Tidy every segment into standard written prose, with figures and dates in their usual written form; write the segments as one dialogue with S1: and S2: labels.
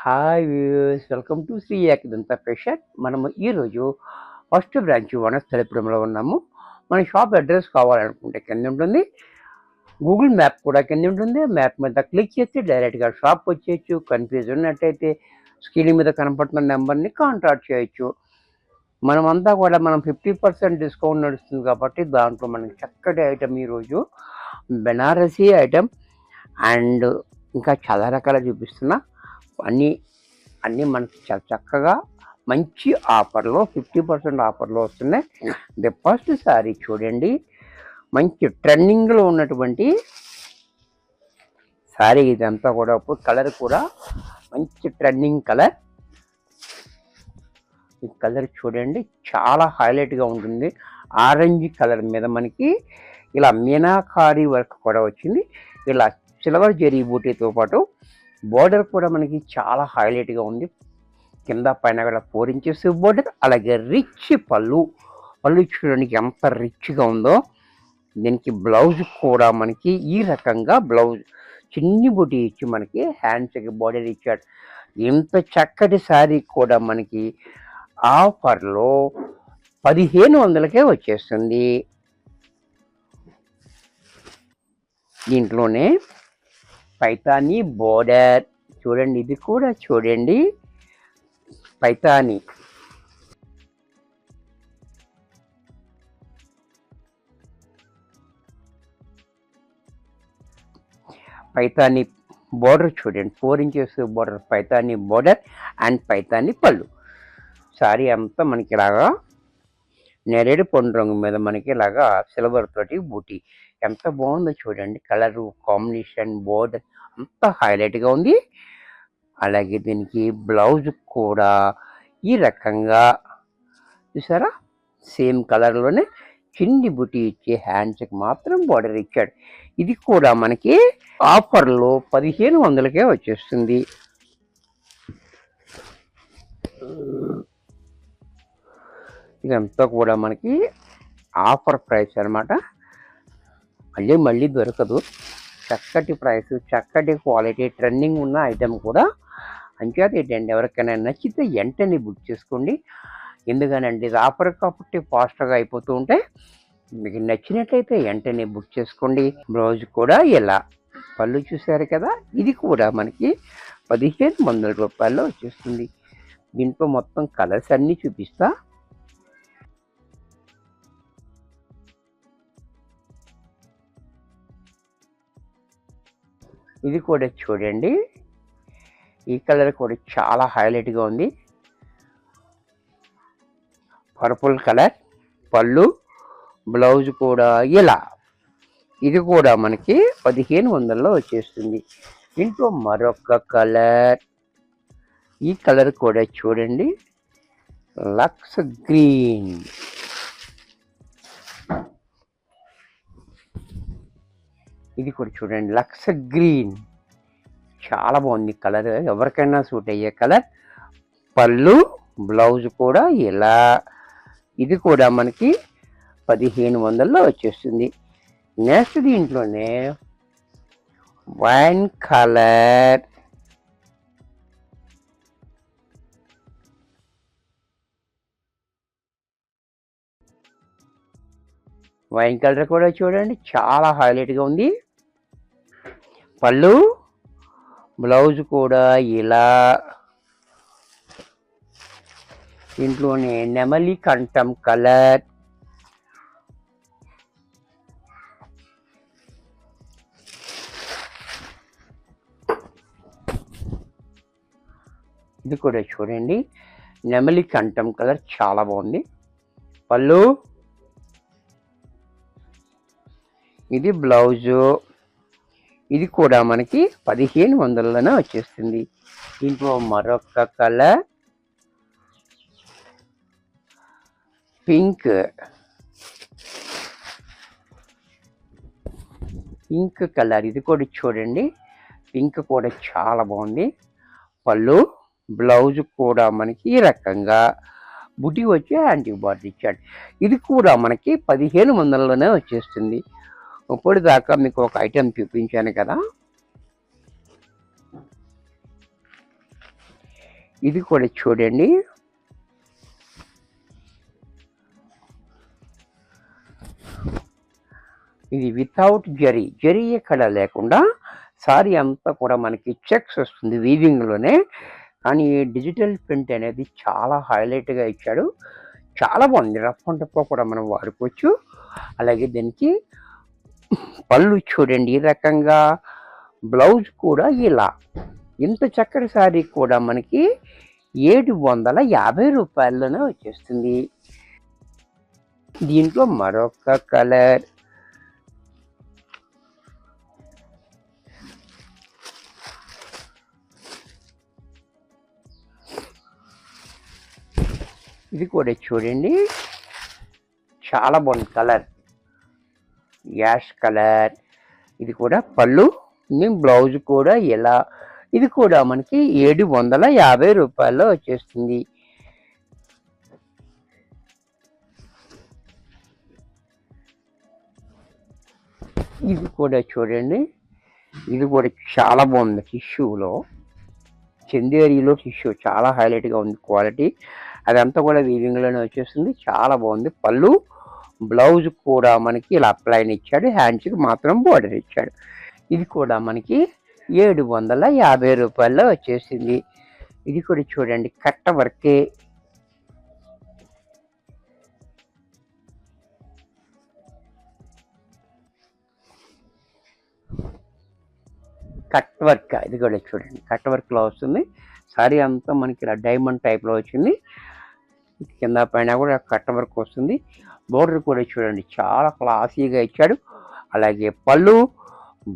S1: Hi viewers, welcome to Shri Ekadanta fashion. మనము ఈరోజు first branch వనస్థలిపురంలో ఉన్నాము. మన షాప్ అడ్రస్ కావాలనుకుంటే కింద ఉంటుంది, గూగుల్ మ్యాప్ కూడా కింద ఉంటుంది. మ్యాప్ మీద క్లిక్ చేసి డైరెక్ట్గా షాప్ వచ్చేయచ్చు. కన్ఫ్యూజ్ ఉన్నట్టయితే స్క్రీన్ మీద కనపడుతున్న నెంబర్ని కాంటాక్ట్ చేయొచ్చు. మనమంతా కూడా 50% డిస్కౌంట్ నడుస్తుంది కాబట్టి దాంట్లో మనకి చక్కటి ఐటమ్ ఈరోజు బెనారసీ ఐటమ్ అండ్ ఇంకా చాలా రకాల చూపిస్తున్నా. అన్నీ మనకి చాలా చక్కగా మంచి ఆఫర్లో 50% ఆఫర్లో వస్తున్నాయి. ది ఫస్ట్ సారీ చూడండి, మంచి ట్రెండింగ్లో ఉన్నటువంటి సారీ. ఇదంతా కూడా కలర్ కూడా మంచి ట్రెండింగ్ కలర్. ఈ కలర్ చూడండి, చాలా హైలైట్గా ఉంటుంది. ఆరెంజ్ కలర్ మీద మనకి ఇలా మీనాకారి వర్క్ కూడా వచ్చింది. ఇలా సిల్వర్ జరీ బూటీతో పాటు బోర్డర్ కూడా మనకి చాలా హైలైట్గా ఉంది. కింద పైన కూడా 4 ఇంచెస్ బోర్డర్, అలాగే రిచ్ పళ్ళు చూడడానికి ఎంత రిచ్గా ఉందో. దీనికి బ్లౌజ్ కూడా మనకి ఈ రకంగా బ్లౌజ్ చిన్ని బూటీ ఇచ్చి మనకి హ్యాండ్స్కి బోర్డర్ ఇచ్చాడు. ఇంత చక్కటి శారీ కూడా మనకి ఆఫర్లో 1500కే వచ్చేస్తుంది. దీంట్లోనే పైతానీ బోర్డర్ చూడండి, ఇది కూడా చూడండి పైతానీ. పైతానీ బోర్డర్ చూడండి, 4 inches border, Paithani border and Paithani పళ్ళు. సారీ అంతా మనకి ఇలాగా నేరేడు పండు రంగు మీద మనకి ఇలాగా సిల్వర్ తోటి బూటీ. ఎంత బాగుందో చూడండి, కలరు కాంబినేషన్ బోర్డర్ అంతా హైలైట్గా ఉంది. అలాగే దీనికి బ్లౌజ్ కూడా ఈ రకంగా చూసారా, సేమ్ కలర్లోనే చిన్ని బుటీ ఇచ్చి హ్యాండ్స్కి మాత్రం బోర్డర్ ఇచ్చాడు. ఇది కూడా మనకి ఆఫర్లో 1500కే వచ్చేస్తుంది. ఇదంతా కూడా మనకి ఆఫర్ ప్రైస్ అనమాట, మళ్ళీ దొరకదు. చక్కటి ప్రైస్, చక్కటి క్వాలిటీ, ట్రెండింగ్ ఉన్న ఐటెం కూడా. అంచేత ఏంటండి, ఎవరికైనా నచ్చితే వెంటనే బుక్ చేసుకోండి. ఎందుకనండి, ఇది ఆఫర్ కాబట్టి ఫాస్ట్గా అయిపోతూ ఉంటాయి. మీకు నచ్చినట్లయితే వెంటనే బుక్ చేసుకోండి. బ్లౌజ్ కూడా ఇలా పళ్ళు చూసారు కదా, ఇది కూడా మనకి 1500 రూపాయల్లో వచ్చేస్తుంది. దీంట్లో మొత్తం కలర్స్ అన్నీ చూపిస్తా. ఇది కూడా చూడండి, ఈ కలర్ కూడా చాలా హైలైట్గా ఉంది. పర్పుల్ కలర్ పళ్ళు, బ్లౌజ్ కూడా ఇలా. ఇది కూడా మనకి 1500లో వచ్చేస్తుంది. ఇంట్లో మరొక కలర్, ఈ కలర్ కూడా చూడండి, లక్స్ గ్రీన్. ఇది కూడా చూడండి, లక్స్ గ్రీన్. చాలా బాగుంది కలర్, ఎవరికైనా సూట్ అయ్యే కలర్. పళ్ళు, బ్లౌజ్ కూడా ఇలా. ఇది కూడా మనకి 1500లో వచ్చేస్తుంది. నెక్స్ట్ దీంట్లోనే వైన్ కలర్. వైన్ కలర్ కూడా చూడండి, చాలా హైలైట్గా ఉంది. పళ్ళు, బ్లౌజ్ కూడా ఇలా. ఇంట్లోనే నెమలి కంఠం కలర్. ఇది కూడా చూడండి, నెమలి కంఠం కలర్ చాలా బాగుంది. పళ్ళు, ఇది బ్లౌజు. ఇది కూడా మనకి 1500లోనే వచ్చేస్తుంది. దీంట్లో మరొక కలర్ పింక్ కలర్. ఇది కూడా చూడండి, పింక్ కూడా చాలా బాగుంది. పళ్ళు, బ్లౌజ్ కూడా మనకి ఈ రకంగా బుటీ వచ్చి యాంటీ బార్డర్ ఇచ్చాడు. ఇది కూడా మనకి 1500లోనే వచ్చేస్తుంది. ఇప్పుడు దాకా మీకు ఒక ఐటెం చూపించాను కదా, ఇది కూడా చూడండి, ఇది వితౌట్ జరీ ఎక్కడ లేకుండా సారీ అంతా కూడా మనకి చెక్స్ వస్తుంది వీవింగ్లోనే. కానీ డిజిటల్ ప్రింట్ అనేది చాలా హైలైట్గా ఇచ్చాడు, చాలా బాగుంది. రఫ్ అండ్ టఫ్ కూడా మనం వాడుకోవచ్చు. అలాగే దీనికి పళ్ళు చూడండి ఈ రకంగా, బ్లౌజ్ కూడా ఇలా. ఇంత చక్కటి సారీ కూడా మనకి 750 రూపాయల్లోనే వచ్చేస్తుంది. దీంట్లో మరొక కలర్, ఇది కూడా చూడండి చాలా బాగుంది కలర్, యాష్ కలర్. ఇది కూడా పళ్ళు, బ్లౌజ్ కూడా ఇలా. ఇది కూడా మనకి 750 రూపాయల్లో వచ్చేస్తుంది. ఇది కూడా చూడండి, ఇది కూడా చాలా బాగుంది. టిష్యూలో, చందేరిలో టిష్యూ చాలా హైలైట్గా ఉంది క్వాలిటీ. అదంతా కూడా వీవింగ్లోనే వచ్చేస్తుంది, చాలా బాగుంది. పళ్ళు, బ్లౌజ్ కూడా మనకి ఇలా అప్లైన్ ఇచ్చాడు, హ్యాండ్స్కి మాత్రం బోర్డర్ ఇచ్చాడు. ఇది కూడా మనకి 750 రూపాయల్లో వచ్చేసింది. ఇది కూడా చూడండి కట్ట వర్కే, కట్ వర్క్. ఇది కూడా చూడండి కట్ వర్క్లో వస్తుంది. సారీ అంతా మనకి ఇలా డైమండ్ టైప్లో వచ్చింది, కింద పైన కూడా కట్ వర్క్ వస్తుంది. బోర్డర్ కూడా చూడండి చాలా క్లాసీగా ఇచ్చాడు. అలాగే పళ్ళు,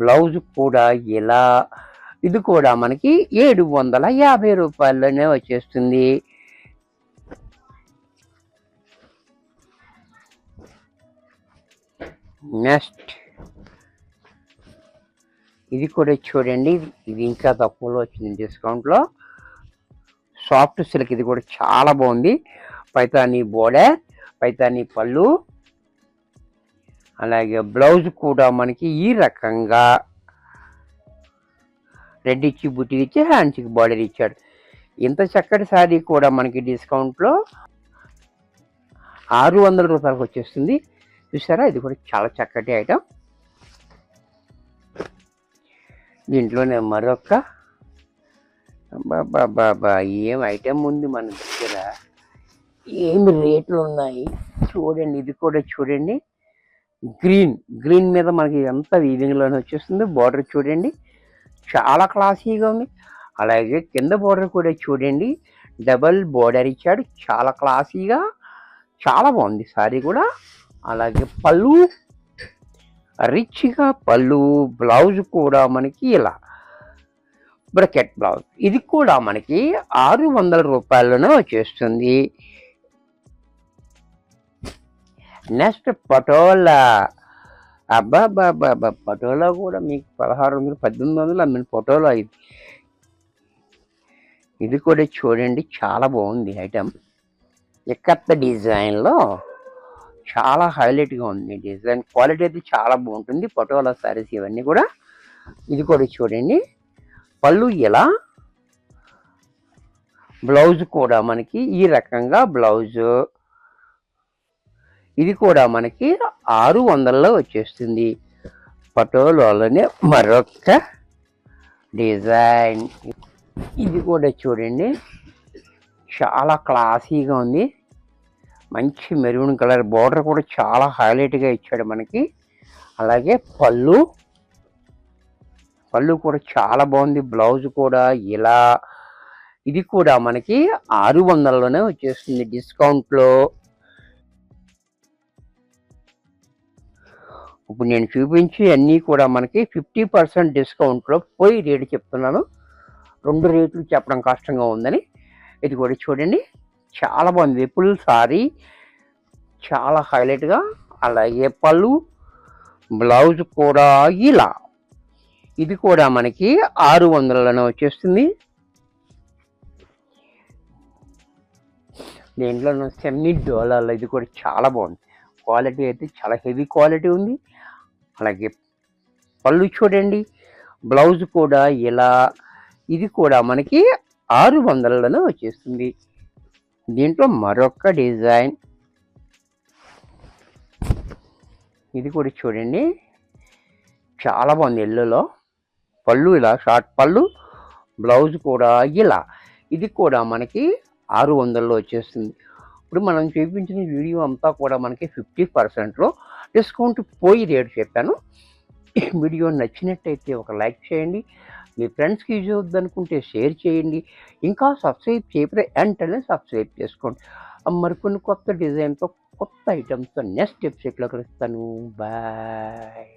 S1: బ్లౌజ్ కూడా ఇలా. ఇది కూడా మనకి 750 రూపాయల్లోనే వచ్చేస్తుంది. నెక్స్ట్ ఇది కూడా చూడండి, ఇది ఇంకా తక్కువలో వచ్చింది డిస్కౌంట్లో. సాఫ్ట్ సిల్క్, ఇది కూడా చాలా బాగుంది. పైతానీ బోర్డర్, పైతానీ పళ్ళు, అలాగే బ్లౌజ్ కూడా మనకి ఈ రకంగా రెడ్ ఇచ్చి బుట్టి ఇచ్చి హ్యాండ్స్కి బార్డర్ ఇచ్చాడు. ఇంత చక్కటి శారీ కూడా మనకి డిస్కౌంట్లో 600 రూపాయలకు వచ్చేస్తుంది. చూసారా, ఇది కూడా చాలా చక్కటి ఐటమ్. దీంట్లోనే మరొక బాబా ఏం ఐటమ్ ఉంది మన దగ్గర, ఏమి రేట్లు ఉన్నాయి చూడండి. ఇది కూడా చూడండి, గ్రీన్ మీద మనకి ఎంత వీవింగ్లోనే వచ్చేస్తుంది. బార్డర్ చూడండి చాలా క్లాసీగా ఉంది. అలాగే కింద బార్డర్ కూడా చూడండి, డబల్ బార్డర్ ఇచ్చాడు, చాలా క్లాసీగా, చాలా బాగుంది సారీ కూడా. అలాగే పళ్ళు రిచ్గా, పళ్ళు, బ్లౌజ్ కూడా మనకి ఇలా బ్రకెట్ బ్లౌజ్. ఇది కూడా మనకి 600 రూపాయల్లోనే వచ్చేస్తుంది. నెక్స్ట్ పటోలా. అబ్బాబ్బాబ్బా, పటోలా కూడా మీకు 1600 1800 అమ్మిన పటోలా ఇది. ఇది కూడా చూడండి చాలా బాగుంది ఐటమ్. ఎక్కత్త డిజైన్లో చాలా హైలైట్గా ఉంది డిజైన్, క్వాలిటీ అయితే చాలా బాగుంటుంది. పటోలా సారీస్ ఇవన్నీ కూడా. ఇది కూడా చూడండి, పళ్ళు ఇలా, బ్లౌజ్ కూడా మనకి ఈ రకంగా బ్లౌజ్. ఇది కూడా మనకి 600లో వచ్చేస్తుంది. పటోలాలోనే మరొక డిజైన్. ఇది కూడా చూడండి చాలా క్లాసీగా ఉంది, మంచి మెరూన్ కలర్. బార్డర్ కూడా చాలా హైలైట్గా ఇచ్చాడు మనకి. అలాగే పళ్ళు కూడా చాలా బాగుంది, బ్లౌజ్ కూడా ఇలా. ఇది కూడా మనకి 600లోనే వచ్చేస్తుంది డిస్కౌంట్లో. ఇప్పుడు నేను చూపించి అన్నీ కూడా మనకి 50% డిస్కౌంట్లో పోయి రేటు చెప్తున్నాను, 2 రేట్లు చెప్పడం కష్టంగా ఉందని. ఇది కూడా చూడండి చాలా బాగుంది, ఫుల్ సారీ చాలా హైలైట్గా. అలాగే పళ్ళు, బ్లౌజ్ కూడా ఇలా. ఇది కూడా మనకి 600లోనే వచ్చేస్తుంది. దీంట్లో సెమీ డోలాలో ఇది కూడా చాలా బాగుంది, క్వాలిటీ అయితే చాలా హెవీ క్వాలిటీ ఉంది. అలాగే పళ్ళు చూడండి, బ్లౌజ్ కూడా ఇలా. ఇది కూడా మనకి 600లలో వచ్చేస్తుంది. దీంట్లో మరొక డిజైన్, ఇది కూడా చూడండి చాలా బాగుంది. ఎల్లోలో పళ్ళు ఇలా షార్ట్ పళ్ళు, బ్లౌజ్ కూడా ఇలా. ఇది కూడా మనకి 600లో వచ్చేస్తుంది. ఇప్పుడు మనం చూపించిన వీడియో అంతా కూడా మనకి 50%లో డిస్కౌంట్ పోయి రేటు చెప్పాను. వీడియో నచ్చినట్టయితే ఒక లైక్ చేయండి, మీ ఫ్రెండ్స్కి యూజ్ అవుద్ది అనుకుంటే షేర్ చేయండి, ఇంకా సబ్స్క్రైబ్ చేయకపోతే వెంటనే సబ్స్క్రైబ్ చేసుకోండి. మరికొన్ని కొత్త డిజైన్తో, కొత్త ఐటమ్స్తో నెక్స్ట్ ఎపిసోడ్లో కలుస్తాను. బాయ్.